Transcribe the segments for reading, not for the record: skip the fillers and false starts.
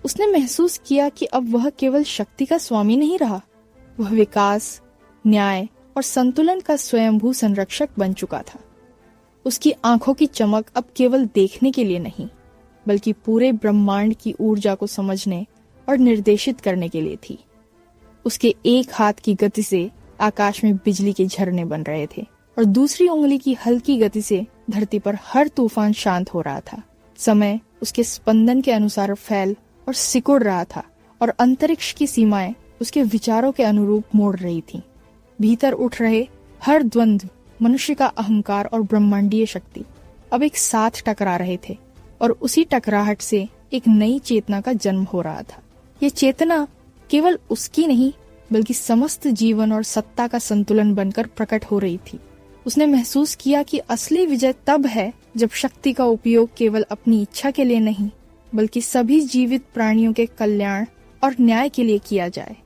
उसने महसूस किया कि अब वह केवल शक्ति का स्वामी नहीं रहा, वह विकास, न्याय और संतुलन का स्वयंभू संरक्षक बन चुका था। उसकी आंखों की चमक अब केवल देखने के लिए नहीं, बल्कि पूरे ब्रह्मांड की ऊर्जा को समझने और निर्देशित करने के लिए थी। उसके एक हाथ की गति से आकाश में बिजली के झरने बन रहे थे और दूसरी उंगली की हल्की गति से धरती पर हर तूफान शांत हो रहा था। समय उसके स्पंदन के अनुसार फैल और सिकुड़ रहा था और अंतरिक्ष की सीमाएं उसके विचारों के अनुरूप मोड़ रही थीं। भीतर उठ रहे हर द्वंद्व, मनुष्य का अहंकार और ब्रह्मांडीय शक्ति अब एक साथ टकरा रहे थे और उसी टकराहट से एक नई चेतना का जन्म हो रहा था। ये चेतना केवल उसकी नहीं, बल्कि समस्त जीवन और सत्ता का संतुलन बनकर प्रकट हो रही थी। उसने महसूस किया कि असली विजय तब है जब शक्ति का उपयोग केवल अपनी इच्छा के लिए नहीं, बल्कि सभी जीवित प्राणियों के कल्याण और न्याय के लिए किया जाए।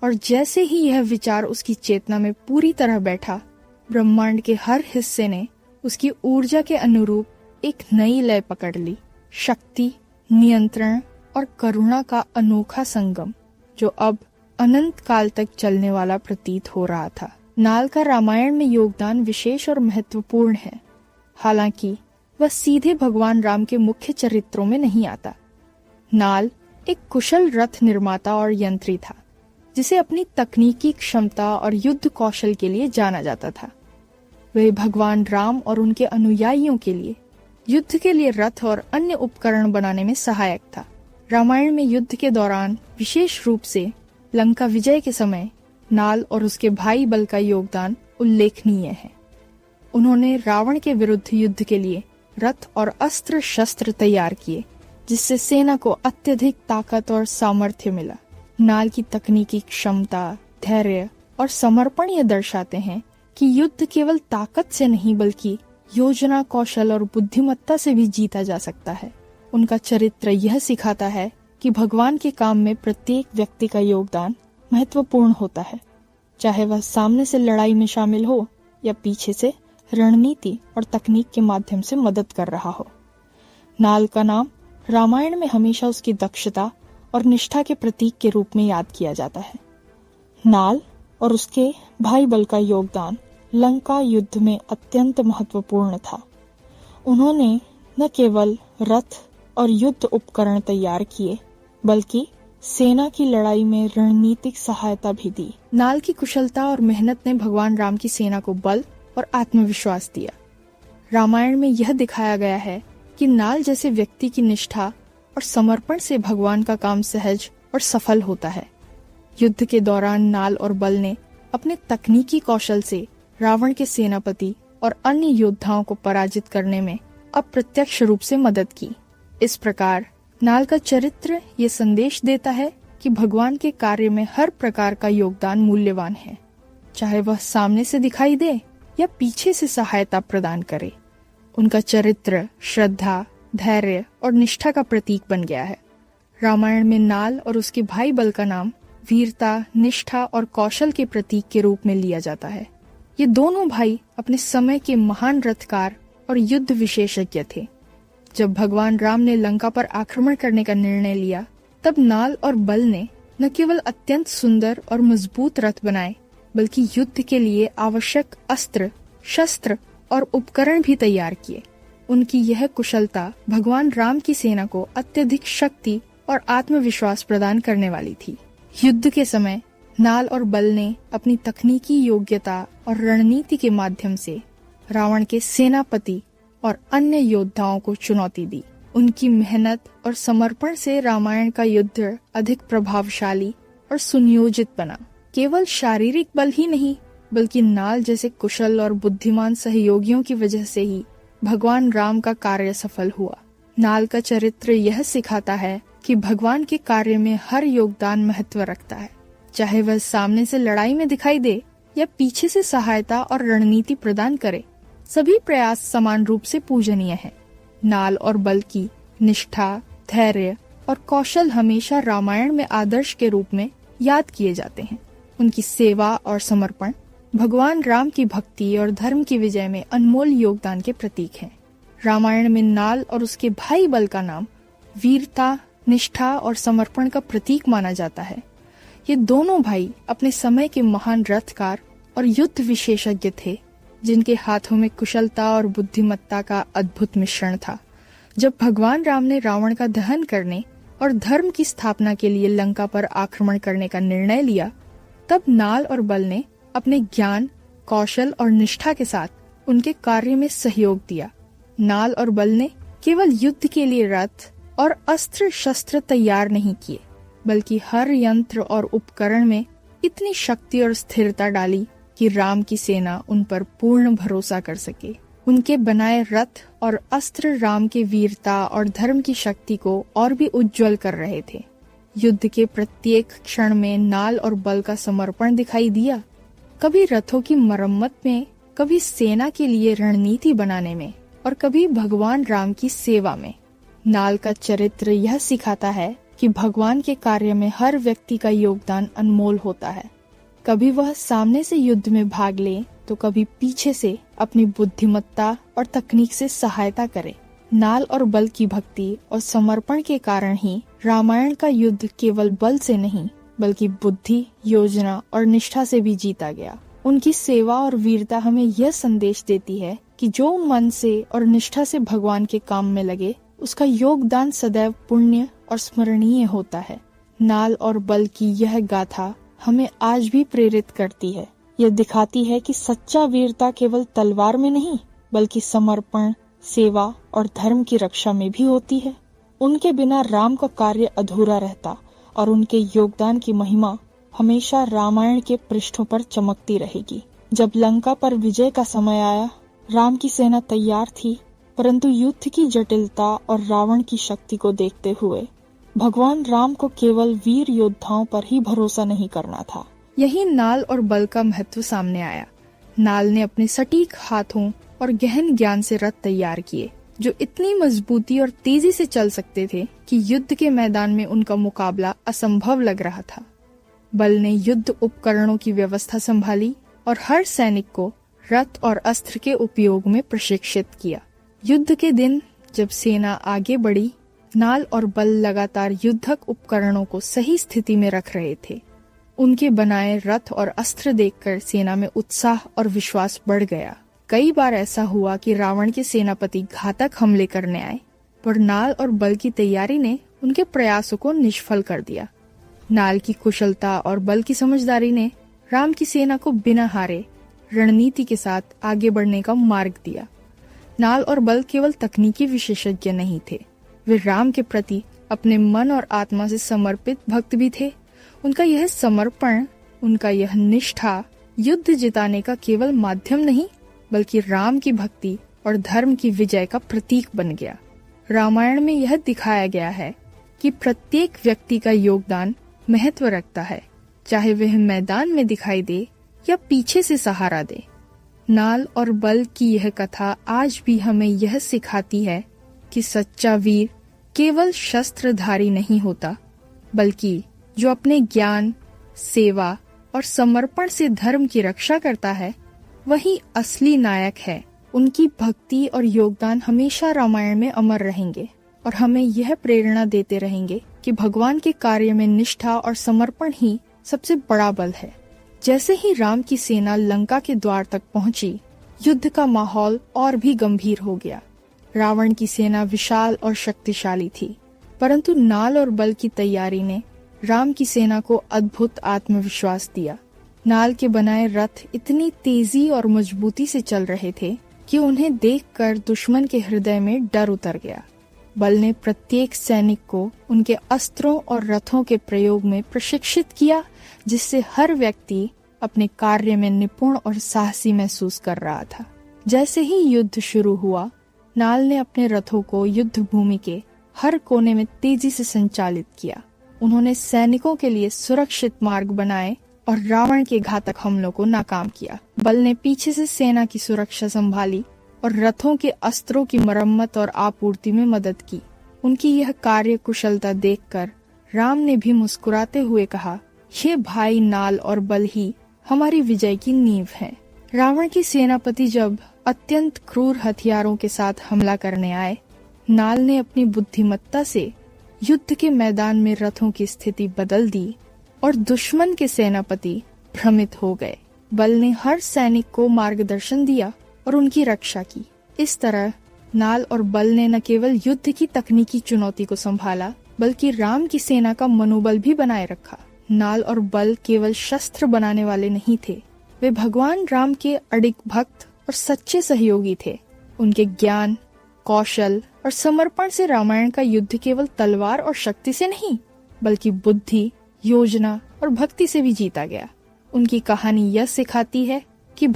और जैसे ही यह विचार उसकी चेतना में पूरी तरह बैठा, ब्रह्मांड के हर हिस्से ने उसकी ऊर्जा के अनुरूप एक नई लय पकड़ ली। शक्ति, नियंत्रण और करुणा का अनोखा संगम, जो अब अनंत काल तक चलने वाला प्रतीत हो रहा था। नाल का रामायण में योगदान विशेष और महत्वपूर्ण है। हालांकि वह सीधे भगवान राम के मुख्य चरित्रों में नहीं आता। नाल एक कुशल रथ निर्माता और यंत्री था, जिसे अपनी तकनीकी क्षमता और युद्ध कौशल के लिए जाना जाता था। वह भगवान राम और उनके अनुयायियों के लिए युद्ध के लिए रथ और अन्य उपकरण बनाने में सहायक था। रामायण में युद्ध के दौरान, विशेष रूप से लंका विजय के समय, नाल और उसके भाई बल का योगदान उल्लेखनीय है। उन्होंने रावण के विरुद्ध युद्ध के लिए रथ और अस्त्र शस्त्र तैयार किए, जिससे सेना को अत्यधिक ताकत और सामर्थ्य मिला। नाल की तकनीकी क्षमता, धैर्य और समर्पण ये दर्शाते हैं कि युद्ध केवल ताकत से नहीं, बल्कि योजना, कौशल और बुद्धिमत्ता से भी जीता जा सकता है। उनका चरित्र यह सिखाता है कि भगवान के काम में प्रत्येक व्यक्ति का योगदान महत्वपूर्ण होता है, चाहे वह सामने से लड़ाई में शामिल हो या पीछे से रणनीति और तकनीक के माध्यम से मदद कर रहा हो। नाल का नाम रामायण में हमेशा उसकी दक्षता और निष्ठा के प्रतीक के रूप में याद किया जाता है। नाल और उसके भाई बल का योगदान लंका युद्ध में अत्यंत महत्वपूर्ण था। उन्होंने न केवल रथ और युद्ध उपकरण तैयार किए, बल्कि सेना की लड़ाई में रणनीतिक सहायता भी दी। नाल की कुशलता और मेहनत ने भगवान राम की सेना को बल और आत्मविश्वास दिया। रामायण में यह दिखाया गया है कि नाल जैसे व्यक्ति की निष्ठा और समर्पण से भगवान का काम सहज और सफल होता है। युद्ध के दौरान नाल और बल ने अपने तकनीकी कौशल से रावण के सेनापति और अन्य योद्धाओं को पराजित करने में अप्रत्यक्ष रूप से मदद की। इस प्रकार नाल का चरित्र ये संदेश देता है कि भगवान के कार्य में हर प्रकार का योगदान मूल्यवान है, चाहे वह सामने से दिखाई दे या पीछे से सहायता प्रदान करे। उनका चरित्र श्रद्धा, धैर्य और निष्ठा का प्रतीक बन गया है। रामायण में नाल और उसके भाई बल का नाम वीरता, निष्ठा और कौशल के प्रतीक के रूप में लिया जाता है। ये दोनों भाई अपने समय के महान रथकार और युद्ध विशेषज्ञ थे। जब भगवान राम ने लंका पर आक्रमण करने का निर्णय लिया, तब नाल और बल ने न केवल अत्यंत सुंदर और मजबूत रथ बनाए, बल्कि युद्ध के लिए आवश्यक अस्त्र, शस्त्र और उपकरण भी तैयार किए। उनकी यह कुशलता भगवान राम की सेना को अत्यधिक शक्ति और आत्मविश्वास प्रदान करने वाली थी। युद्ध के समय नाल और बल ने अपनी तकनीकी योग्यता और रणनीति के माध्यम से रावण के सेनापति और अन्य योद्धाओं को चुनौती दी। उनकी मेहनत और समर्पण से रामायण का युद्ध अधिक प्रभावशाली और सुनियोजित बना। केवल शारीरिक बल ही नहीं, बल्कि नाल जैसे कुशल और बुद्धिमान सहयोगियों की वजह से ही भगवान राम का कार्य सफल हुआ। नाल का चरित्र यह सिखाता है कि भगवान के कार्य में हर योगदान महत्व रखता है, चाहे वह सामने से लड़ाई में दिखाई दे या पीछे से सहायता और रणनीति प्रदान करे। सभी प्रयास समान रूप से पूजनीय है। नाल और बल की निष्ठा, धैर्य और कौशल हमेशा रामायण में आदर्श के रूप में याद किए जाते हैं। उनकी सेवा और समर्पण भगवान राम की भक्ति और धर्म की विजय में अनमोल योगदान के प्रतीक हैं। रामायण में नाल और उसके भाई बल का नाम वीरता, निष्ठा और समर्पण का प्रतीक माना जाता है। ये दोनों भाई अपने समय के महान रथकार और युद्ध विशेषज्ञ थे, जिनके हाथों में कुशलता और बुद्धिमत्ता का अद्भुत मिश्रण था। जब भगवान राम ने रावण का दहन करने और धर्म की स्थापना के लिए लंका पर आक्रमण करने का निर्णय लिया, तब नाल और बल ने अपने ज्ञान, कौशल और निष्ठा के साथ उनके कार्य में सहयोग दिया। नाल और बल ने केवल युद्ध के लिए रथ और अस्त्र शस्त्र तैयार नहीं किए, बल्कि हर यंत्र और उपकरण में इतनी शक्ति और स्थिरता डाली कि राम की सेना उन पर पूर्ण भरोसा कर सके। उनके बनाए रथ और अस्त्र राम के वीरता और धर्म की शक्ति को और भी उज्जवल कर रहे थे। युद्ध के प्रत्येक क्षण में नाल और बल का समर्पण दिखाई दिया, कभी रथों की मरम्मत में, कभी सेना के लिए रणनीति बनाने में और कभी भगवान राम की सेवा में। नाल का चरित्र यह सिखाता है कि भगवान के कार्य में हर व्यक्ति का योगदान अनमोल होता है। कभी वह सामने से युद्ध में भाग ले तो कभी पीछे से अपनी बुद्धिमत्ता और तकनीक से सहायता करे। नाल और बल की भक्ति और समर्पण के कारण ही रामायण का युद्ध केवल बल से नहीं बल्कि बुद्धि, योजना और निष्ठा से भी जीता गया। उनकी सेवा और वीरता हमें यह संदेश देती है कि जो मन से और निष्ठा से भगवान के काम में लगे, उसका योगदान सदैव पुण्य और स्मरणीय होता है। नाल और बल की यह गाथा हमें आज भी प्रेरित करती है। यह दिखाती है कि सच्चा वीरता केवल तलवार में नहीं बल्कि समर्पण, सेवा और धर्म की रक्षा में भी होती है। उनके बिना राम का कार्य अधूरा रहता और उनके योगदान की महिमा हमेशा रामायण के पृष्ठों पर चमकती रहेगी। जब लंका पर विजय का समय आया, राम की सेना तैयार थी, परंतु युद्ध की जटिलता और रावण की शक्ति को देखते हुए भगवान राम को केवल वीर योद्धाओं पर ही भरोसा नहीं करना था। यही नाल और बल का महत्व सामने आया। नाल ने अपने सटीक हाथों और गहन ज्ञान से रथ तैयार किए, जो इतनी मजबूती और तेजी से चल सकते थे कि युद्ध के मैदान में उनका मुकाबला असंभव लग रहा था। बल ने युद्ध उपकरणों की व्यवस्था संभाली और हर सैनिक को रथ और अस्त्र के उपयोग में प्रशिक्षित किया। युद्ध के दिन जब सेना आगे बढ़ी, नाल और बल लगातार युद्धक उपकरणों को सही स्थिति में रख रहे थे। उनके बनाए रथ और अस्त्र देखकर सेना में उत्साह और विश्वास बढ़ गया। कई बार ऐसा हुआ कि रावण के सेनापति घातक हमले करने आए, पर नाल और बल की तैयारी ने उनके प्रयासों को निष्फल कर दिया। नाल की कुशलता और बल की समझदारी ने राम की सेना को बिना हारे रणनीति के साथ आगे बढ़ने का मार्ग दिया। नाल और बल केवल तकनीकी विशेषज्ञ नहीं थे, वे राम के प्रति अपने मन और आत्मा से समर्पित भक्त भी थे। उनका यह समर्पण, उनका यह निष्ठा युद्ध जिताने का केवल माध्यम नहीं बल्कि राम की भक्ति और धर्म की विजय का प्रतीक बन गया। रामायण में यह दिखाया गया है कि प्रत्येक व्यक्ति का योगदान महत्व रखता है, चाहे वह मैदान में दिखाई दे या पीछे से सहारा दे। नाल और बल की यह कथा आज भी हमें यह सिखाती है कि सच्चा वीर केवल शस्त्रधारी नहीं होता, बल्कि जो अपने ज्ञान, सेवा और समर्पण से धर्म की रक्षा करता है, वही असली नायक है। उनकी भक्ति और योगदान हमेशा रामायण में अमर रहेंगे और हमें यह प्रेरणा देते रहेंगे कि भगवान के कार्य में निष्ठा और समर्पण ही सबसे बड़ा बल है। जैसे ही राम की सेना लंका के द्वार तक पहुंची, युद्ध का माहौल और भी गंभीर हो गया। रावण की सेना विशाल और शक्तिशाली थी, परंतु नाल और बल की तैयारी ने राम की सेना को अद्भुत आत्मविश्वास दिया। नाल के बनाए रथ इतनी तेजी और मजबूती से चल रहे थे कि उन्हें देखकर दुश्मन के हृदय में डर उतर गया। बल ने प्रत्येक सैनिक को उनके अस्त्रों और रथों के प्रयोग में प्रशिक्षित किया, जिससे हर व्यक्ति अपने कार्य में निपुण और साहसी महसूस कर रहा था। जैसे ही युद्ध शुरू हुआ, नाल ने अपने रथों को युद्ध भूमि के हर कोने में तेजी से संचालित किया। उन्होंने सैनिकों के लिए सुरक्षित मार्ग बनाए और रावण के घातक हमलों को नाकाम किया। बल ने पीछे से सेना की सुरक्षा संभाली और रथों के अस्त्रों की मरम्मत और आपूर्ति में मदद की। उनकी यह कार्य कुशलता देखकर राम ने भी मुस्कुराते हुए कहा, ये भाई नाल और बल ही हमारी विजय की नींव हैं। रावण की सेनापति जब अत्यंत क्रूर हथियारों के साथ हमला करने आए, नाल ने अपनी बुद्धिमत्ता से युद्ध के मैदान में रथों की स्थिति बदल दी और दुश्मन के सेनापति भ्रमित हो गए। बल ने हर सैनिक को मार्गदर्शन दिया और उनकी रक्षा की। इस तरह नाल और बल ने न केवल युद्ध की तकनीकी चुनौती को संभाला, बल्कि राम की सेना का मनोबल भी बनाए रखा। नाल और बल केवल शस्त्र बनाने वाले नहीं थे, वे भगवान राम के अडिग भक्त और सच्चे सहयोगी थे। उनके ज्ञान, कौशल और समर्पण से रामायण का युद्ध केवल तलवार और शक्ति से नहीं, बल्कि बुद्धि, योजना और भक्ति से भी जीता गया। उनकी कहानी यह सिखाती है कि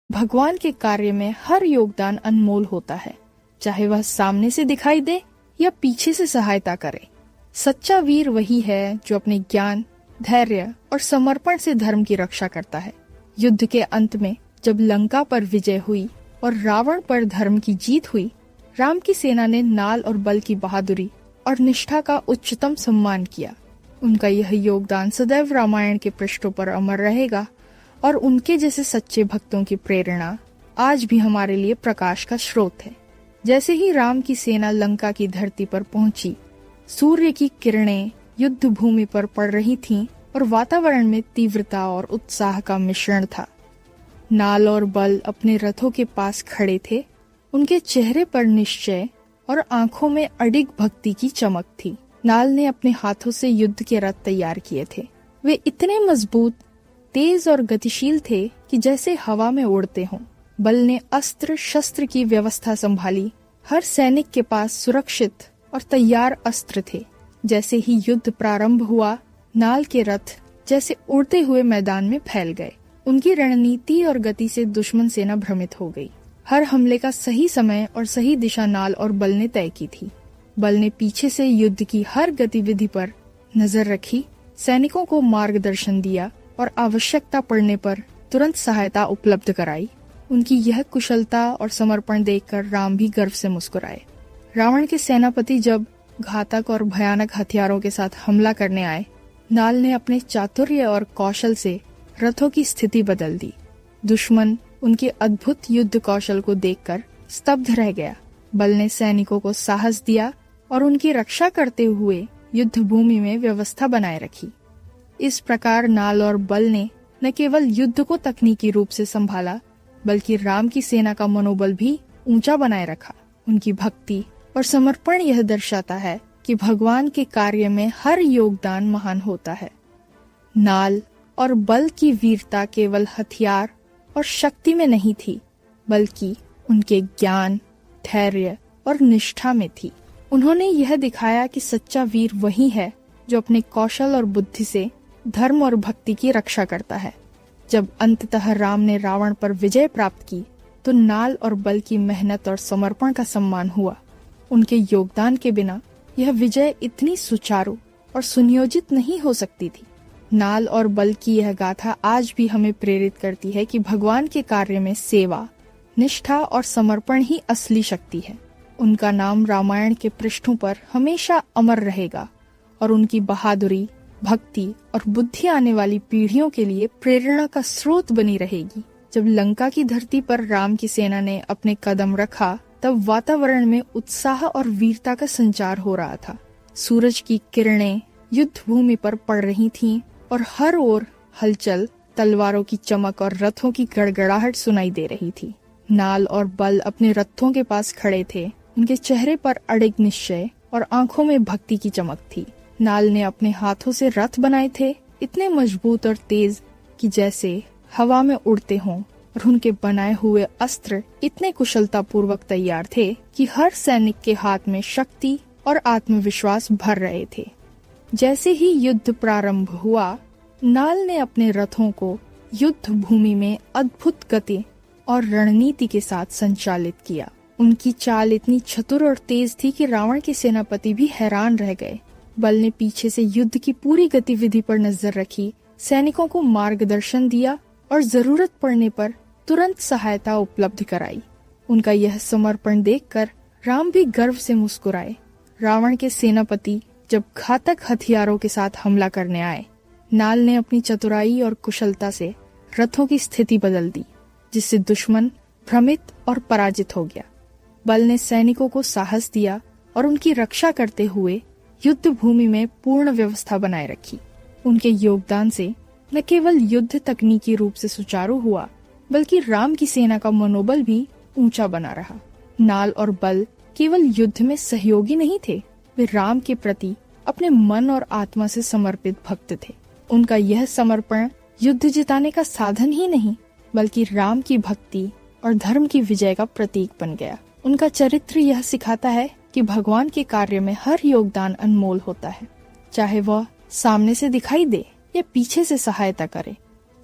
भगवान के कार्य में हर योगदान अनमोल होता है, चाहे वह सामने से दिखाई दे या पीछे से सहायता करे। सच्चा वीर वही है जो अपने ज्ञान, धैर्य और समर्पण से धर्म की रक्षा करता है। युद्ध के अंत में जब लंका पर विजय हुई और रावण पर धर्म की जीत हुई, राम की सेना ने नाल और बल की बहादुरी और निष्ठा का उच्चतम सम्मान किया। उनका यह योगदान सदैव रामायण के पृष्ठों पर अमर रहेगा और उनके जैसे सच्चे भक्तों की प्रेरणा आज भी हमारे लिए प्रकाश का स्रोत है। जैसे ही राम की सेना लंका की धरती पर पहुंची, सूर्य की किरणें युद्ध भूमि पर पड़ रही थीं और वातावरण में तीव्रता और उत्साह का मिश्रण था। नाल और बल अपने रथों के पास खड़े थे। उनके चेहरे पर निश्चय और आंखों में अडिग भक्ति की चमक थी। नाल ने अपने हाथों से युद्ध के रथ तैयार किए थे। वे इतने मजबूत, तेज और गतिशील थे कि जैसे हवा में उड़ते हों। बल ने अस्त्र शस्त्र की व्यवस्था संभाली। हर सैनिक के पास सुरक्षित और तैयार अस्त्र थे। जैसे ही युद्ध प्रारंभ हुआ, नाल के रथ जैसे उड़ते हुए मैदान में फैल गए। उनकी रणनीति और गति से दुश्मन सेना भ्रमित हो गई। हर हमले का सही समय और सही दिशा नाल और बल ने तय की थी। बल ने पीछे से युद्ध की हर गतिविधि पर नजर रखी, सैनिकों को मार्गदर्शन दिया और आवश्यकता पड़ने पर तुरंत सहायता उपलब्ध कराई। उनकी यह कुशलता और समर्पण देखकर राम भी गर्व से मुस्कुराए। रावण के सेनापति जब घातक और भयानक हथियारों के साथ हमला करने आए, नाल ने अपने चातुर्य और कौशल से रथों की स्थिति बदल दी। दुश्मन उनके अद्भुत युद्ध कौशल को देखकर स्तब्ध रह गया। बल ने सैनिकों को साहस दिया और उनकी रक्षा करते हुए युद्ध भूमि में व्यवस्था बनाए रखी। इस प्रकार नाल और बल ने न केवल युद्ध को तकनीकी रूप से संभाला, बल्कि राम की सेना का मनोबल भी ऊंचा बनाए रखा। उनकी भक्ति और समर्पण यह दर्शाता है कि भगवान के कार्य में हर योगदान महान होता है। नाल और बल की वीरता केवल हथियार और शक्ति में नहीं थी, बल्कि उनके ज्ञान, धैर्य और निष्ठा में थी। उन्होंने यह दिखाया कि सच्चा वीर वही है जो अपने कौशल और बुद्धि से धर्म और भक्ति की रक्षा करता है। जब अंततः राम ने रावण पर विजय प्राप्त की, तो नाल और बल की मेहनत और समर्पण का सम्मान हुआ। उनके योगदान के बिना यह विजय इतनी सुचारू और सुनियोजित नहीं हो सकती थी। नाल और बल की यह गाथा आज भी हमें प्रेरित करती है कि भगवान के कार्य में सेवा, निष्ठा और समर्पण ही असली शक्ति है। उनका नाम रामायण के पृष्ठों पर हमेशा अमर रहेगा और उनकी बहादुरी, भक्ति और बुद्धि आने वाली पीढ़ियों के लिए प्रेरणा का स्रोत बनी रहेगी। जब लंका की धरती पर राम की सेना ने अपने कदम रखा, तब वातावरण में उत्साह और वीरता का संचार हो रहा था। सूरज की किरणें युद्ध भूमि पर पड़ रही थीं और हर ओर हलचल, तलवारों की चमक और रथों की गड़गड़ाहट सुनाई दे रही थी। नाल और बल अपने रथों के पास खड़े थे। उनके चेहरे पर अडिग निश्चय और आंखों में भक्ति की चमक थी। नाल ने अपने हाथों से रथ बनाए थे, इतने मजबूत और तेज कि जैसे हवा में उड़ते हों, और उनके बनाए हुए अस्त्र इतने कुशलता पूर्वक तैयार थे कि हर सैनिक के हाथ में शक्ति और आत्मविश्वास भर रहे थे। जैसे ही युद्ध प्रारंभ हुआ, नाल ने अपने रथों को युद्ध भूमि में अद्भुत गति और रणनीति के साथ संचालित किया। उनकी चाल इतनी चतुर और तेज थी कि रावण के सेनापति भी हैरान रह गए। बल ने पीछे से युद्ध की पूरी गतिविधि पर नजर रखी, सैनिकों को मार्गदर्शन दिया और जरूरत पड़ने पर तुरंत सहायता उपलब्ध कराई। उनका यह समर्पण देखकर राम भी गर्व से मुस्कुराए। रावण के सेनापति जब घातक हथियारों के साथ हमला करने आए, नाल ने अपनी चतुराई और कुशलता से रथों की स्थिति बदल दी, जिससे दुश्मन भ्रमित और पराजित हो गया। बल ने सैनिकों को साहस दिया और उनकी रक्षा करते हुए युद्ध भूमि में पूर्ण व्यवस्था बनाए रखी। उनके योगदान से न केवल युद्ध तकनीकी रूप से सुचारू हुआ, बल्कि राम की सेना का मनोबल भी ऊंचा बना रहा। नाल और बल केवल युद्ध में सहयोगी नहीं थे, वे राम के प्रति अपने मन और आत्मा से समर्पित भक्त थे। उनका यह समर्पण युद्ध जिताने का साधन ही नहीं, बल्कि राम की भक्ति और धर्म की विजय का प्रतीक बन गया। उनका चरित्र यह सिखाता है कि भगवान के कार्य में हर योगदान अनमोल होता है, चाहे वह सामने से दिखाई दे या पीछे से सहायता करे।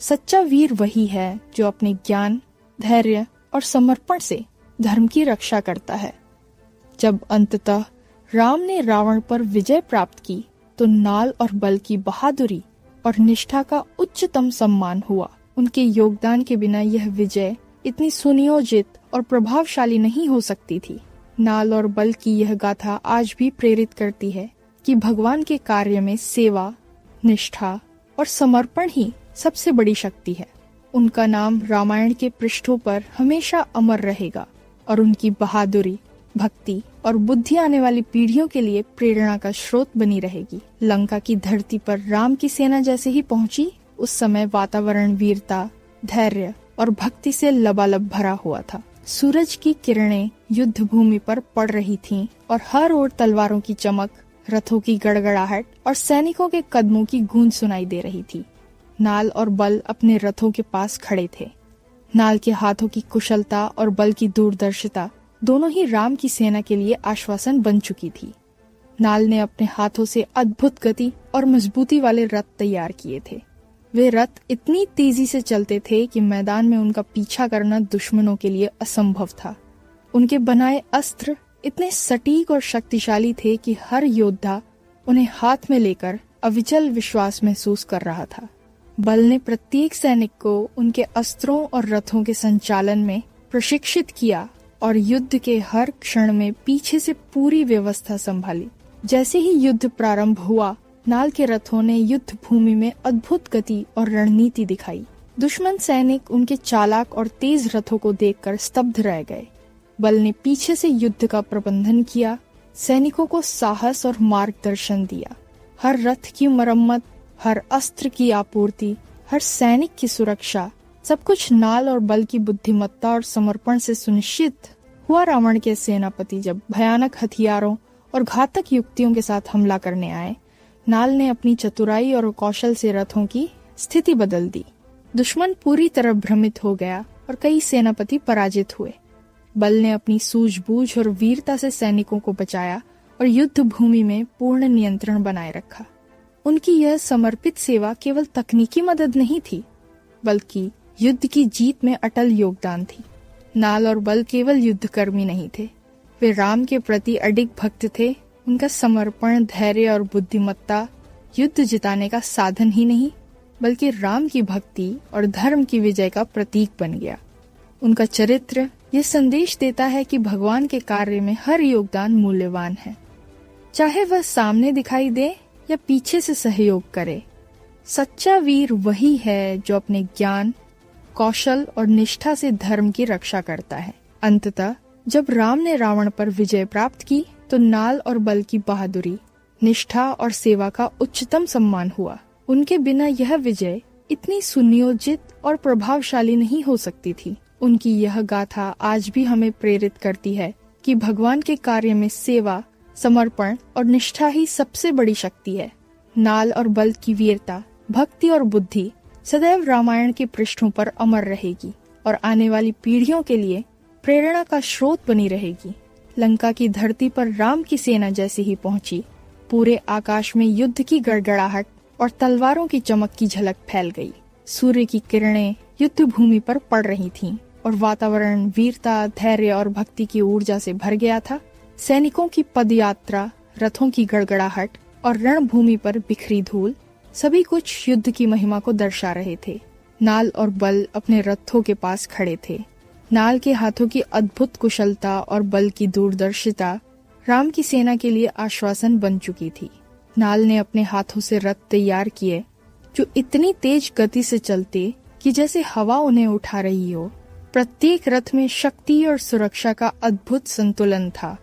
सच्चा वीर वही है जो अपने ज्ञान, धैर्य और समर्पण से धर्म की रक्षा करता है। जब अंततः राम ने रावण पर विजय प्राप्त की, तो नाल और बल की बहादुरी और निष्ठा का उच्चतम सम्मान हुआ। उनके योगदान के बिना यह विजय इतनी सुनियोजित और प्रभावशाली नहीं हो सकती थी। नाल और बल की यह गाथा आज भी प्रेरित करती है कि भगवान के कार्य में सेवा, निष्ठा और समर्पण ही सबसे बड़ी शक्ति है। उनका नाम रामायण के पृष्ठों पर हमेशा अमर रहेगा और उनकी बहादुरी, भक्ति और बुद्धि आने वाली पीढ़ियों के लिए प्रेरणा का स्रोत बनी रहेगी। लंका की धरती पर राम की सेना जैसे ही पहुंची, उस समय वातावरण वीरता, धैर्य और भक्ति से लबालब भरा हुआ था। सूरज की किरणें युद्ध भूमि पर पड़ रही थीं और हर ओर तलवारों की चमक, रथों की गड़गड़ाहट और सैनिकों के कदमों की गूंज सुनाई दे रही थी। नाल और बल अपने रथों के पास खड़े थे। नाल के हाथों की कुशलता और बल की दूरदर्शिता दोनों ही राम की सेना के लिए आश्वासन बन चुकी थी। नाल ने अपने हाथों से अद्भुत गति और मजबूती वाले रथ तैयार किए थे। वे रथ इतनी तेजी से चलते थे कि मैदान में उनका पीछा करना दुश्मनों के लिए असंभव था। उनके बनाए अस्त्र इतने सटीक और शक्तिशाली थे कि हर योद्धा उन्हें हाथ में लेकर अविचल विश्वास महसूस कर रहा था। बल ने प्रत्येक सैनिक को उनके अस्त्रों और रथों के संचालन में प्रशिक्षित किया और युद्ध के हर क्षण में पीछे से पूरी व्यवस्था संभाली। जैसे ही युद्ध प्रारंभ हुआ, नाल के रथों ने युद्ध भूमि में अद्भुत गति और रणनीति दिखाई। दुश्मन सैनिक उनके चालाक और तेज रथों को देखकर स्तब्ध रह गए। बल ने पीछे से युद्ध का प्रबंधन किया, सैनिकों को साहस और मार्गदर्शन दिया। हर रथ की मरम्मत, हर अस्त्र की आपूर्ति, हर सैनिक की सुरक्षा, सब कुछ नाल और बल की बुद्धिमत्ता और समर्पण से सुनिश्चित हुआ। रावण के सेनापति जब भयानक हथियारों और घातक युक्तियों के साथ हमला करने आए, नाल ने अपनी चतुराई और कौशल से रथों की स्थिति बदल दी। दुश्मन पूरी तरह भ्रमित हो गया और कई सेनापति पराजित हुए। बल ने अपनी सूझबूझ और वीरता से सैनिकों को बचाया और युद्ध भूमि में पूर्ण नियंत्रण बनाए रखा। उनकी यह समर्पित सेवा केवल तकनीकी मदद नहीं थी, बल्कि युद्ध की जीत में अटल योगदान थी। नाल और बल केवल युद्धकर्मी नहीं थे, वे राम के प्रति अडिग भक्त थे। उनका समर्पण, धैर्य और बुद्धिमत्ता युद्ध जिताने का साधन ही नहीं, बल्कि राम की भक्ति और धर्म की विजय का प्रतीक बन गया। उनका चरित्र यह संदेश देता है कि भगवान के कार्य में हर योगदान मूल्यवान है, चाहे वह सामने दिखाई दे या पीछे से सहयोग करे। सच्चा वीर वही है जो अपने ज्ञान, कौशल और निष्ठा से धर्म की रक्षा करता है। अंततः जब राम ने रावण पर विजय प्राप्त की, तो नाल और बल की बहादुरी, निष्ठा और सेवा का उच्चतम सम्मान हुआ। उनके बिना यह विजय इतनी सुनियोजित और प्रभावशाली नहीं हो सकती थी। उनकी यह गाथा आज भी हमें प्रेरित करती है कि भगवान के कार्य में सेवा, समर्पण और निष्ठा ही सबसे बड़ी शक्ति है। नाल और बल की वीरता, भक्ति और बुद्धि सदैव रामायण के पृष्ठों पर अमर रहेगी और आने वाली पीढ़ियों के लिए प्रेरणा का स्रोत बनी रहेगी। लंका की धरती पर राम की सेना जैसे ही पहुंची, पूरे आकाश में युद्ध की गड़गड़ाहट और तलवारों की चमक की झलक फैल गई। सूर्य की किरणें युद्ध भूमि पर पड़ रही थीं और वातावरण वीरता, धैर्य और भक्ति की ऊर्जा से भर गया था। सैनिकों की पदयात्रा, रथों की गड़गड़ाहट और रणभूमि पर बिखरी धूल, सभी कुछ युद्ध की महिमा को दर्शा रहे थे। नाल और बल अपने रथों के पास खड़े थे। नाल के हाथों की अद्भुत कुशलता और बल की दूरदर्शिता राम की सेना के लिए आश्वासन बन चुकी थी। नाल ने अपने हाथों से रथ तैयार किए जो इतनी तेज गति से चलते कि जैसे हवा उन्हें उठा रही हो। प्रत्येक रथ में शक्ति और सुरक्षा का अद्भुत संतुलन था।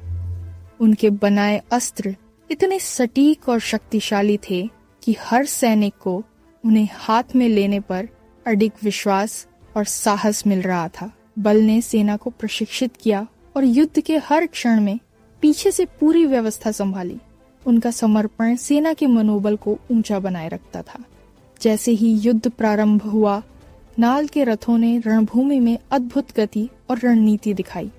उनके बनाए अस्त्र इतने सटीक और शक्तिशाली थे कि हर सैनिक को उन्हें हाथ में लेने पर अडिग विश्वास और साहस मिल रहा था। बल ने सेना को प्रशिक्षित किया और युद्ध के हर क्षण में पीछे से पूरी व्यवस्था संभाली। उनका समर्पण सेना के मनोबल को ऊंचा बनाए रखता था। जैसे ही युद्ध प्रारंभ हुआ, नाल के रथों ने रणभूमि में अद्भुत गति और रणनीति दिखाई।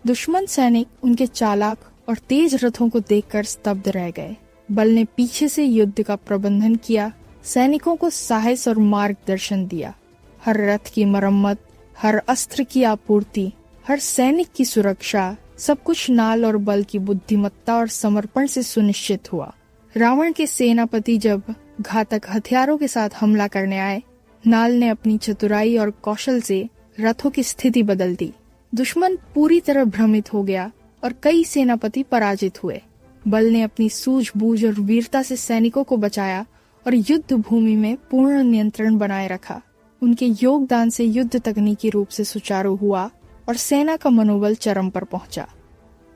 दुश्मन सैनिक उनके चालाक और तेज रथों को देखकर स्तब्ध रह गए। बल ने पीछे से युद्ध का प्रबंधन किया, सैनिकों को साहस और मार्गदर्शन दिया। हर रथ की मरम्मत, हर अस्त्र की आपूर्ति, हर सैनिक की सुरक्षा, सब कुछ नाल और बल की बुद्धिमत्ता और समर्पण से सुनिश्चित हुआ। रावण के सेनापति जब घातक हथियारों के साथ हमला करने आए, नाल ने अपनी चतुराई और कौशल से रथों की स्थिति बदल दी। दुश्मन पूरी तरह भ्रमित हो गया और कई सेनापति पराजित हुए। बल ने अपनी सूझबूझ और वीरता से सैनिकों को बचाया और युद्ध भूमि में पूर्ण नियंत्रण बनाए रखा। उनके योगदान से युद्ध तकनीकी रूप से सुचारू हुआ और सेना का मनोबल चरम पर पहुंचा।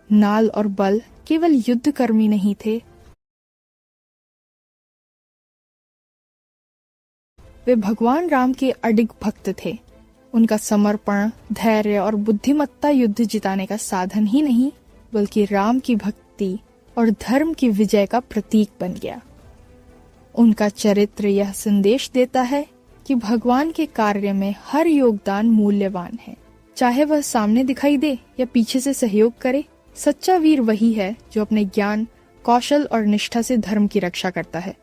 नाल और बल केवल युद्धकर्मी नहीं थे, वे भगवान राम के अडिग भक्त थे। उनका समर्पण, धैर्य और बुद्धिमत्ता युद्ध जिताने का साधन ही नहीं, बल्कि राम की भक्ति और धर्म की विजय का प्रतीक बन गया। उनका चरित्र यह संदेश देता है कि भगवान के कार्य में हर योगदान मूल्यवान है, चाहे वह सामने दिखाई दे या पीछे से सहयोग करे। सच्चा वीर वही है जो अपने ज्ञान, कौशल और निष्ठा से धर्म की रक्षा करता है।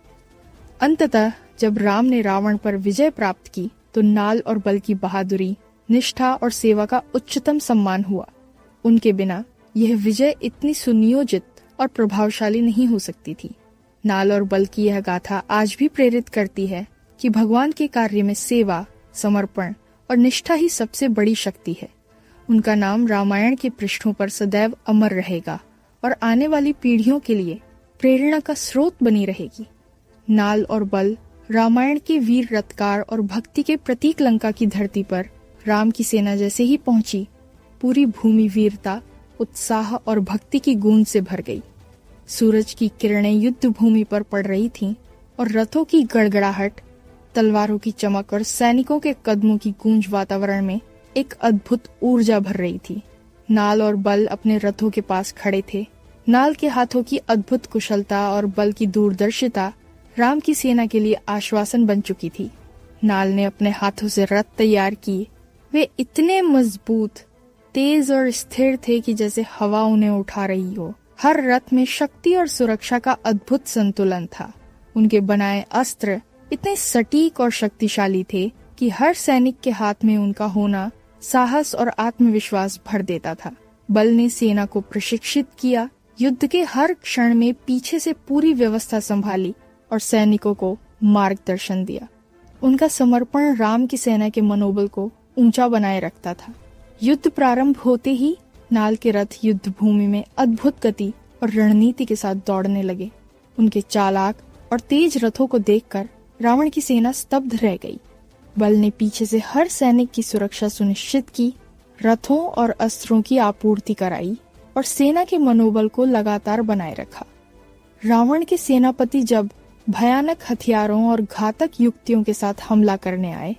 अंततः जब राम ने रावण पर विजय प्राप्त की, तो नाल और बल की बहादुरी, निष्ठा और सेवा का उच्चतम सम्मान हुआ। उनके बिना यह विजय इतनी सुनियोजित और प्रभावशाली नहीं हो सकती थी। नाल और बल की यह गाथा आज भी प्रेरित करती है कि भगवान के कार्य में सेवा, समर्पण और निष्ठा ही सबसे बड़ी शक्ति है। उनका नाम रामायण के पृष्ठों पर सदैव अमर रहेगा और आने वाली पीढ़ियों के लिए प्रेरणा का स्रोत बनी रहेगी। नाल और बल रामायण के वीर रथकार और भक्ति के प्रतीक लंका की धरती पर राम की सेना जैसे ही पहुंची, पूरी भूमि वीरता, उत्साह और भक्ति की गूंज से भर गई। सूरज की किरणें युद्ध भूमि पर पड़ रही थीं और रथों की गड़गड़ाहट, तलवारों की चमक और सैनिकों के कदमों की गूंज वातावरण में एक अद्भुत ऊर्जा भर रही थी। नाल और बल अपने रथों के पास खड़े थे। नाल के हाथों की अद्भुत कुशलता और बल की दूरदर्शिता राम की सेना के लिए आश्वासन बन चुकी थी। नाल ने अपने हाथों से रथ तैयार किए। वे इतने मजबूत, तेज और स्थिर थे कि जैसे हवा उन्हें उठा रही हो। हर रथ में शक्ति और सुरक्षा का अद्भुत संतुलन था। उनके बनाए अस्त्र इतने सटीक और शक्तिशाली थे कि हर सैनिक के हाथ में उनका होना साहस और आत्मविश्वास भर देता था। बल ने सेना को प्रशिक्षित किया, युद्ध के हर क्षण में पीछे से पूरी व्यवस्था संभाली और सैनिकों को मार्गदर्शन दिया। उनका समर्पण राम की सेना के मनोबल को ऊंचा बनाए रखता था। युद्ध प्रारंभ होते ही नाल के रथ युद्ध भूमि में अद्भुत गति और रणनीति के साथ दौड़ने लगे। उनके चालाक और तेज रथों को देखकर रावण की सेना स्तब्ध रह गई। बल ने पीछे से हर सैनिक की सुरक्षा सुनिश्चित की, रथों और अस्त्रों की आपूर्ति कराई और सेना के मनोबल को लगातार बनाए रखा। रावण के सेनापति जब भयानक हथियारों और घातक युक्तियों के साथ हमला करने आए,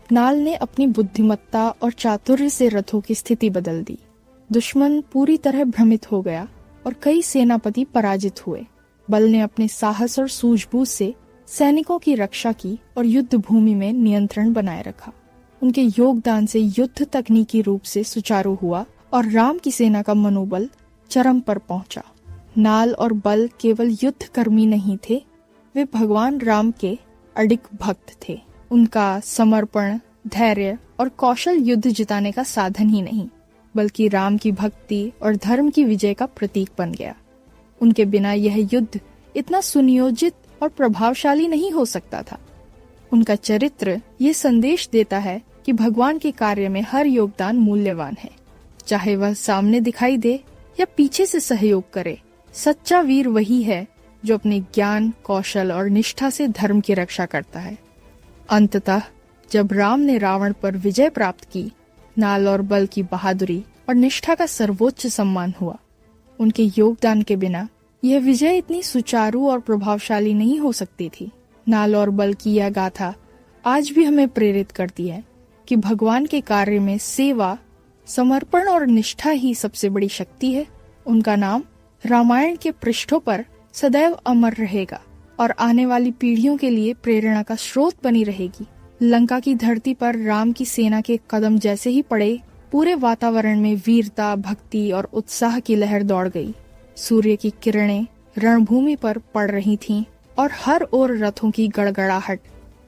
नाल ने अपनी बुद्धिमत्ता और चातुर्य से रथों की स्थिति बदल दी। दुश्मन पूरी तरह भ्रमित हो गया और कई सेनापति पराजित हुए। बल ने अपने साहस और सूझबूझ से सैनिकों की रक्षा की और युद्ध भूमि में नियंत्रण बनाए रखा। उनके योगदान से युद्ध तकनीकी रूप से सुचारू हुआ और राम की सेना का मनोबल चरम पर पहुंचा। नाल और बल केवल युद्ध कर्मी नहीं थे, वे भगवान राम के अडिग भक्त थे। उनका समर्पण, धैर्य और कौशल युद्ध जिताने का साधन ही नहीं, बल्कि राम की भक्ति और धर्म की विजय का प्रतीक बन गया। उनके बिना यह युद्ध इतना सुनियोजित और प्रभावशाली नहीं हो सकता था। उनका चरित्र ये संदेश देता है कि भगवान के कार्य में हर योगदान मूल्यवान है, चाहे वह सामने दिखाई दे या पीछे से सहयोग करे। सच्चा वीर वही है जो अपने ज्ञान, कौशल और निष्ठा से धर्म की रक्षा करता है। अंततः जब राम ने रावण पर विजय प्राप्त की, नाल और बल की बहादुरी और निष्ठा का सर्वोच्च सम्मान हुआ। उनके योगदान के बिना यह विजय इतनी सुचारू और प्रभावशाली नहीं हो सकती थी। नाल और बल की यह गाथा आज भी हमें प्रेरित करती है कि भगवान के कार्य में सेवा, समर्पण और निष्ठा ही सबसे बड़ी शक्ति है। उनका नाम रामायण के पृष्ठों पर सदैव अमर रहेगा और आने वाली पीढ़ियों के लिए प्रेरणा का स्रोत बनी रहेगी। लंका की धरती पर राम की सेना के कदम जैसे ही पड़े, पूरे वातावरण में वीरता, भक्ति और उत्साह की लहर दौड़ गई। सूर्य की किरणें रणभूमि पर पड़ रही थीं और हर ओर रथों की गड़गड़ाहट,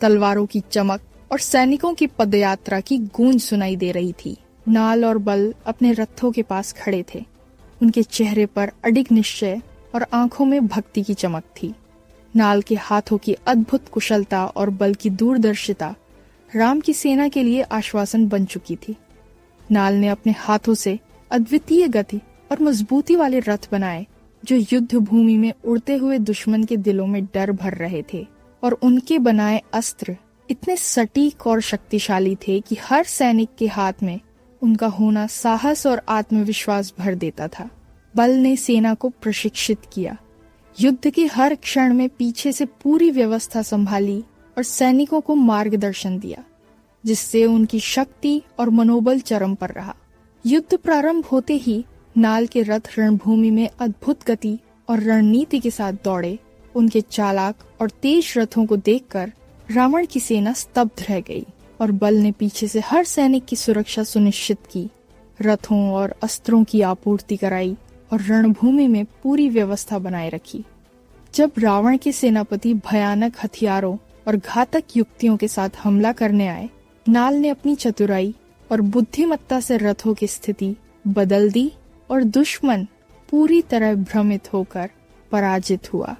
तलवारों की चमक और सैनिकों की पदयात्रा की गूंज सुनाई दे रही थी। नाल और बल अपने रथों के पास खड़े थे। उनके चेहरे पर अडिग निश्चय और आंखों में भक्ति की चमक थी। नाल के हाथों की अद्भुत कुशलता और बल की दूरदर्शिता राम की सेना के लिए आश्वासन बन चुकी थी। नाल ने अपने हाथों से अद्वितीय गति और मजबूती वाले रथ बनाए जो युद्ध भूमि में उड़ते हुए दुश्मन के दिलों में डर भर रहे थे, और उनके बनाए अस्त्र इतने सटीक और शक्तिशाली थे कि हर सैनिक के हाथ में उनका होना साहस और आत्मविश्वास भर देता था। बल ने सेना को प्रशिक्षित किया, युद्ध के हर क्षण में पीछे से पूरी व्यवस्था संभाली और सैनिकों को मार्गदर्शन दिया, जिससे उनकी शक्ति और मनोबल चरम पर रहा। युद्ध प्रारंभ होते ही नाल के रथ रणभूमि में अद्भुत गति और रणनीति के साथ दौड़े। उनके चालाक और तेज रथों को देखकर रावण की सेना स्तब्ध रह गई और बल ने पीछे से हर सैनिक की सुरक्षा सुनिश्चित की, रथों और अस्त्रों की आपूर्ति कराई और रणभूमि में पूरी व्यवस्था बनाए रखी। जब रावण के सेनापति भयानक हथियारों और घातक युक्तियों के साथ हमला करने आए, नाल ने अपनी चतुराई और बुद्धिमत्ता से रथों की स्थिति बदल दी और दुश्मन पूरी तरह भ्रमित होकर पराजित हुआ,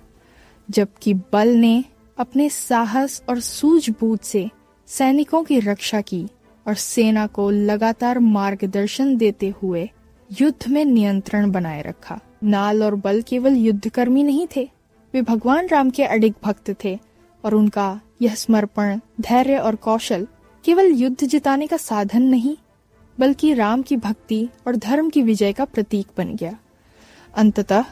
जबकि बल ने अपने साहस और सूझबूझ से सैनिकों की रक्षा की और सेना को लगातार मार्गदर्शन देते हुए युद्ध में नियंत्रण बनाए रखा। नाल और बल केवल युद्धकर्मी नहीं थे, वे भगवान राम के अडिग भक्त थे और उनका यह समर्पण, धैर्य और कौशल केवल युद्ध जिताने का साधन नहीं, बल्कि राम की भक्ति और धर्म की विजय का प्रतीक बन गया। अंततः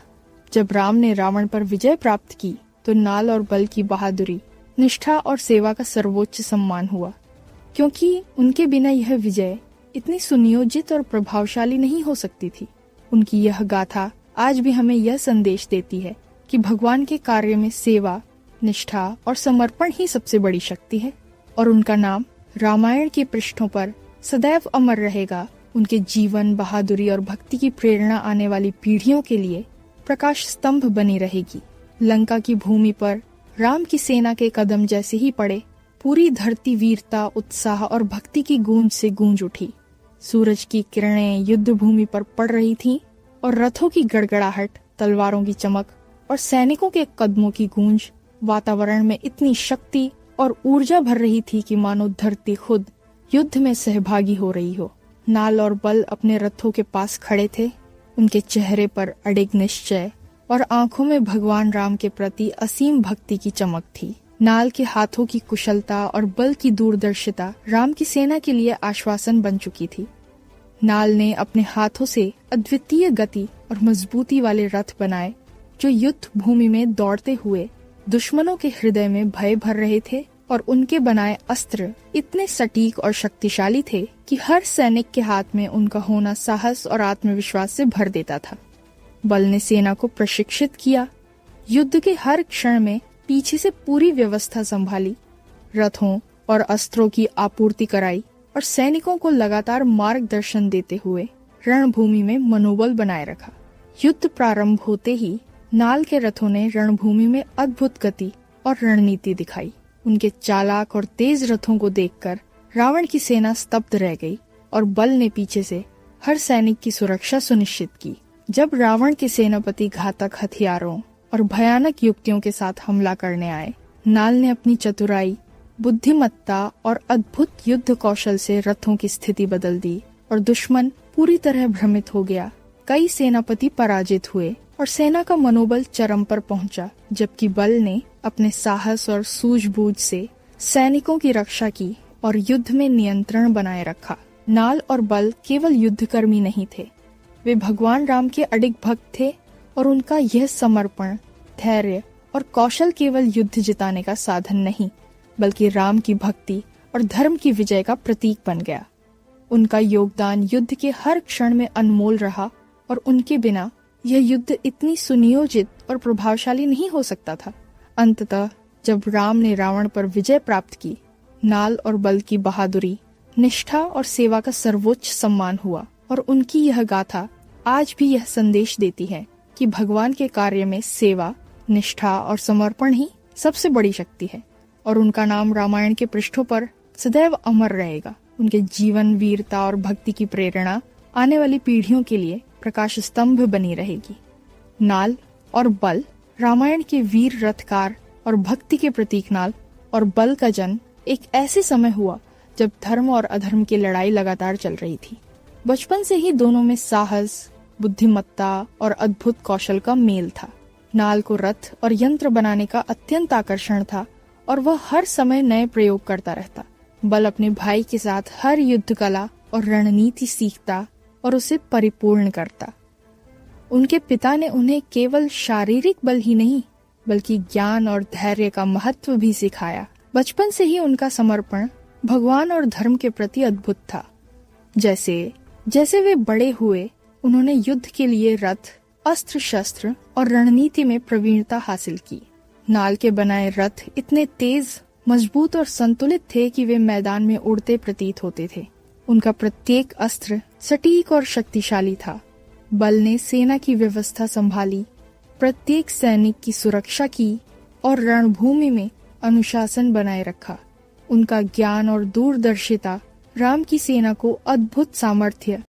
जब राम ने रावण पर विजय प्राप्त की, तो नाल और बल की बहादुरी, निष्ठा और सेवा का सर्वोच्च सम्मान हुआ, क्योंकि उनके बिना यह विजय इतनी सुनियोजित और प्रभावशाली नहीं हो सकती थी। उनकी यह गाथा आज भी हमें यह संदेश देती है कि भगवान के कार्य में सेवा, निष्ठा और समर्पण ही सबसे बड़ी शक्ति है, और उनका नाम रामायण के पृष्ठों पर सदैव अमर रहेगा। उनके जीवन, बहादुरी और भक्ति की प्रेरणा आने वाली पीढ़ियों के लिए प्रकाश स्तंभ बनी रहेगी। लंका की भूमि पर राम की सेना के कदम जैसे ही पड़े, पूरी धरती वीरता, उत्साह और भक्ति की गूंज से गूंज उठी। सूरज की किरणें युद्ध भूमि पर पड़ रही थीं और रथों की गड़गड़ाहट, तलवारों की चमक और सैनिकों के कदमों की गूंज वातावरण में इतनी शक्ति और ऊर्जा भर रही थी कि मानो धरती खुद युद्ध में सहभागी हो रही हो। नाल और बल अपने रथों के पास खड़े थे। उनके चेहरे पर अडिग निश्चय और आंखों में भगवान राम के प्रति असीम भक्ति की चमक थी। नाल के हाथों की कुशलता और बल की दूरदर्शिता राम की सेना के लिए आश्वासन बन चुकी थी। नाल ने अपने हाथों से अद्वितीय गति और मजबूती वाले रथ बनाए जो युद्ध भूमि में दौड़ते हुए दुश्मनों के हृदय में भय भर रहे थे, और उनके बनाए अस्त्र इतने सटीक और शक्तिशाली थे कि हर सैनिक के हाथ में उनका होना साहस और आत्मविश्वास से भर देता था। बल ने सेना को प्रशिक्षित किया, युद्ध के हर क्षण में पीछे से पूरी व्यवस्था संभाली, रथों और अस्त्रों की आपूर्ति कराई और सैनिकों को लगातार मार्गदर्शन देते हुए रणभूमि में मनोबल बनाए रखा। युद्ध प्रारंभ होते ही नाल के रथों ने रणभूमि में अद्भुत गति और रणनीति दिखाई। उनके चालाक और तेज रथों को देखकर रावण की सेना स्तब्ध रह गई और बल ने पीछे से हर सैनिक की सुरक्षा सुनिश्चित की। जब रावण के सेनापति घातक हथियारों और भयानक युक्तियों के साथ हमला करने आए, नाल ने अपनी चतुराई, बुद्धिमत्ता और अद्भुत युद्ध कौशल से रथों की स्थिति बदल दी और दुश्मन पूरी तरह भ्रमित हो गया। कई सेनापति पराजित हुए और सेना का मनोबल चरम पर पहुंचा, जबकि बल ने अपने साहस और सूझबूझ से सैनिकों की रक्षा की और युद्ध में नियंत्रण बनाए रखा। नाल और बल केवल युद्धकर्मी नहीं थे, वे भगवान राम के अडिग भक्त थे और उनका यह समर्पण, धैर्य और कौशल केवल युद्ध जिताने का साधन नहीं, बल्कि राम की भक्ति और धर्म की विजय का प्रतीक बन गया। उनका योगदान युद्ध के हर क्षण में अनमोल रहा और उनके बिना यह युद्ध इतनी सुनियोजित और प्रभावशाली नहीं हो सकता था। अंततः जब राम ने रावण पर विजय प्राप्त की, नाल और बल की बहादुरी, निष्ठा और सेवा का सर्वोच्च सम्मान हुआ और उनकी यह गाथा आज भी यह संदेश देती है कि भगवान के कार्य में सेवा, निष्ठा और समर्पण ही सबसे बड़ी शक्ति है और उनका नाम रामायण के पृष्ठों पर सदैव अमर रहेगा। उनके जीवन, वीरता और भक्ति की प्रेरणा आने वाली पीढ़ियों के लिए प्रकाश स्तंभ बनी रहेगी। नाल और बल रामायण के वीर रथकार और भक्ति के प्रतीक नाल और बल का जन्म एक ऐसे समय हुआ जब धर्म और अधर्म की लड़ाई लगातार चल रही थी। बचपन से ही दोनों में साहस, बुद्धिमत्ता और अद्भुत कौशल का मेल था। नाल को रथ और यंत्र बनाने का अत्यंत आकर्षण था और वह हर समय नए प्रयोग करता रहता। बल अपने भाई के साथ हर युद्ध कला और रणनीति सीखता और उसे परिपूर्ण करता। उनके पिता ने उन्हें केवल शारीरिक बल ही नहीं, बल्कि ज्ञान और धैर्य का महत्व भी सिखाया। बचपन से ही उनका समर्पण भगवान और धर्म के प्रति अद्भुत था। जैसे जैसे वे बड़े हुए, उन्होंने युद्ध के लिए रथ, अस्त्र शस्त्र और रणनीति में प्रवीणता हासिल की। नाल के बनाए रथ इतने तेज, मजबूत और संतुलित थे कि वे मैदान में उड़ते प्रतीत होते थे। उनका प्रत्येक अस्त्र सटीक और शक्तिशाली था। बल ने सेना की व्यवस्था संभाली, प्रत्येक सैनिक की सुरक्षा की और रणभूमि में अनुशासन बनाए रखा। उनका ज्ञान और दूरदर्शिता राम की सेना को अद्भुत सामर्थ्य